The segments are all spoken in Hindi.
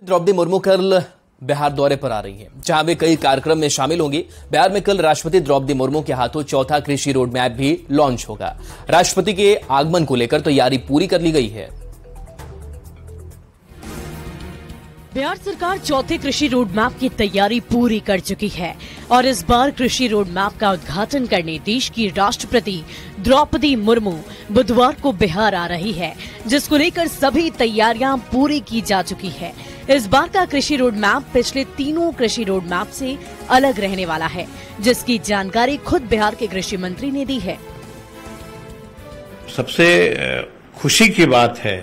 द्रौपदी मुर्मू कल बिहार दौरे पर आ रही हैं, जहां वे कई कार्यक्रम में शामिल होंगी। बिहार में कल राष्ट्रपति द्रौपदी मुर्मू के हाथों चौथा कृषि रोड मैप भी लॉन्च होगा। राष्ट्रपति के आगमन को लेकर तैयारी पूरी कर ली गई है। बिहार सरकार चौथे कृषि रोड मैप की तैयारी पूरी कर चुकी है और इस बार कृषि रोड मैप का उद्घाटन करने देश की राष्ट्रपति द्रौपदी मुर्मू बुधवार को बिहार आ रही है, जिसको लेकर सभी तैयारियां पूरी की जा चुकी है। इस बार का कृषि रोड मैप पिछले तीनों कृषि रोड मैप से अलग रहने वाला है, जिसकी जानकारी खुद बिहार के कृषि मंत्री ने दी है। सबसे खुशी की बात है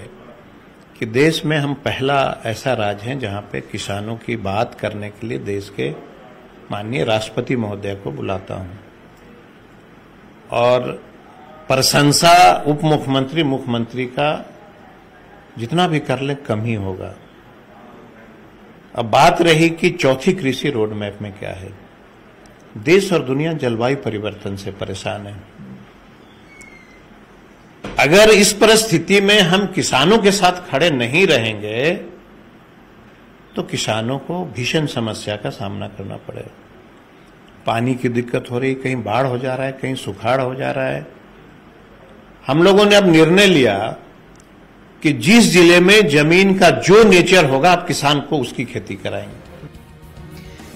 कि देश में हम पहला ऐसा राज्य हैं जहां पे किसानों की बात करने के लिए देश के माननीय राष्ट्रपति महोदय को बुलाता हूं और प्रशंसा उप मुख्यमंत्री मुख्यमंत्री का जितना भी कर ले कम ही होगा। अब बात रही कि चौथी कृषि रोड मैप में क्या है। देश और दुनिया जलवायु परिवर्तन से परेशान है। अगर इस परिस्थिति में हम किसानों के साथ खड़े नहीं रहेंगे तो किसानों को भीषण समस्या का सामना करना पड़ेगा। पानी की दिक्कत हो रही, कहीं बाढ़ हो जा रहा है, कहीं सुखाड़ हो जा रहा है। हम लोगों ने अब निर्णय लिया कि जिस जिले में जमीन का जो नेचर होगा आप किसान को उसकी खेती कराएंगे।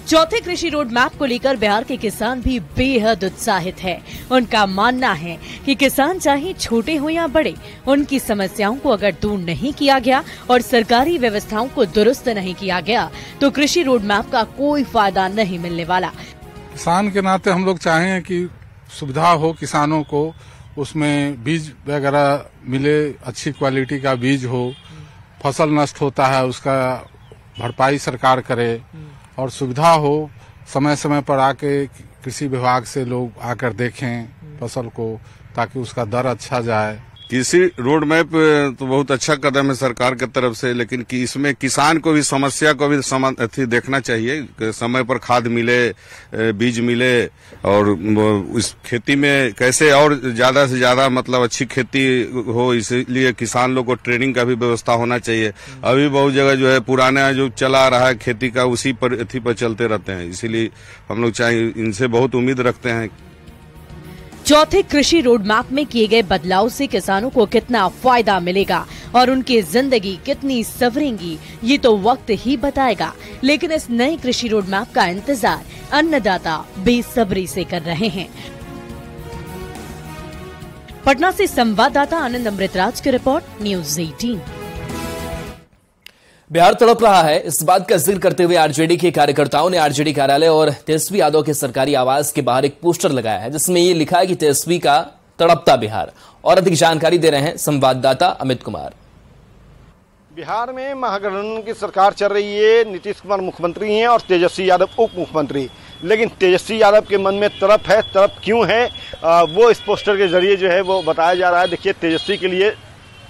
चौथे कृषि रोड मैप को लेकर बिहार के किसान भी बेहद उत्साहित है। उनका मानना है कि किसान चाहे छोटे हो या बड़े, उनकी समस्याओं को अगर दूर नहीं किया गया और सरकारी व्यवस्थाओं को दुरुस्त नहीं किया गया तो कृषि रोड मैप का कोई फायदा नहीं मिलने वाला। किसान के नाते हम लोग चाहें कि सुविधा हो किसानों को, उसमें बीज वगैरह मिले, अच्छी क्वालिटी का बीज हो, फसल नष्ट होता है उसका भरपाई सरकार करे और सुविधा हो। समय समय पर आके कृषि विभाग से लोग आकर देखें फसल को, ताकि उसका दर अच्छा जाए। कृषि रोड मैप तो बहुत अच्छा कदम है सरकार की तरफ से, लेकिन कि इसमें किसान को भी समस्या को भी देखना चाहिए। समय पर खाद मिले, बीज मिले और इस खेती में कैसे और ज्यादा से ज्यादा मतलब अच्छी खेती हो, इसलिए किसान लोग को ट्रेनिंग का भी व्यवस्था होना चाहिए। अभी बहुत जगह जो है पुराना जो चला रहा है खेती का उसी पर चलते रहते हैं, इसीलिए हम लोग इनसे बहुत उम्मीद रखते हैं। चौथे कृषि रोड मैप में किए गए बदलाव से किसानों को कितना फायदा मिलेगा और उनकी जिंदगी कितनी संवरेगी, ये तो वक्त ही बताएगा। लेकिन इस नए कृषि रोड मैप का इंतजार अन्नदाता बेसब्री से कर रहे हैं। पटना से संवाददाता आनंद अमृतराज की रिपोर्ट, न्यूज़ 18। बिहार तड़प रहा है, इस बात का जिक्र करते हुए आरजेडी के कार्यकर्ताओं ने आरजेडी कार्यालय और तेजस्वी यादव के सरकारी आवास के बाहर एक पोस्टर लगाया है, जिसमें ये लिखा है कि तेजस्वी का तड़पता बिहार। और अधिक जानकारी दे रहे हैं संवाददाता अमित कुमार। बिहार में महागठबंधन की सरकार चल रही है। नीतीश कुमार मुख्यमंत्री हैं और तेजस्वी यादव उप मुख्यमंत्री। लेकिन तेजस्वी यादव के मन में तड़प है। तड़प क्यों है वो इस पोस्टर के जरिए जो है वो बताया जा रहा है। देखिए, तेजस्वी के लिए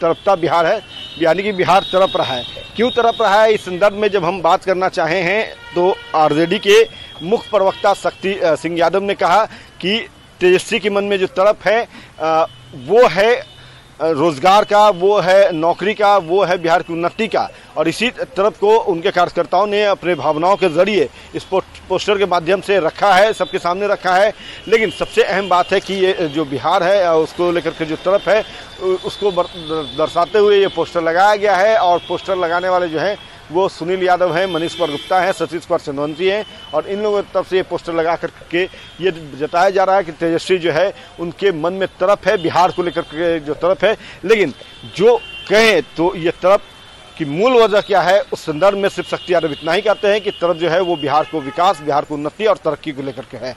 तड़पता बिहार है, यानी कि बिहार तड़प रहा है। क्यों तड़प रहा है, इस संदर्भ में जब हम बात करना चाहे हैं तो आरजेडी के मुख्य प्रवक्ता शक्ति सिंह यादव ने कहा कि तेजस्वी के मन में जो तड़प है वो है रोजगार का, वो है नौकरी का, वो है बिहार की उन्नति का। और इसी तरफ को उनके कार्यकर्ताओं ने अपने भावनाओं के जरिए इस पोस्टर के माध्यम से रखा है, सबके सामने रखा है। लेकिन सबसे अहम बात है कि ये जो बिहार है उसको लेकर के जो तरफ है उसको दर्शाते हुए ये पोस्टर लगाया गया है। और पोस्टर लगाने वाले जो हैं वो सुनील यादव हैं, मनीष कुमार गुप्ता हैं, सतीश कुमार चंद्रवंशी हैं। और इन लोगों की तरफ से ये पोस्टर लगा करके ये जताया जा रहा है कि तेजस्वी जो है उनके मन में तड़प है, बिहार को लेकर के जो तड़प है। लेकिन जो कहें तो ये तड़प की मूल वजह क्या है, उस संदर्भ में सिर्फ शक्ति यादव इतना ही कहते हैं कि तड़प जो है वो बिहार को विकास, बिहार को उन्नति और तरक्की को लेकर के है।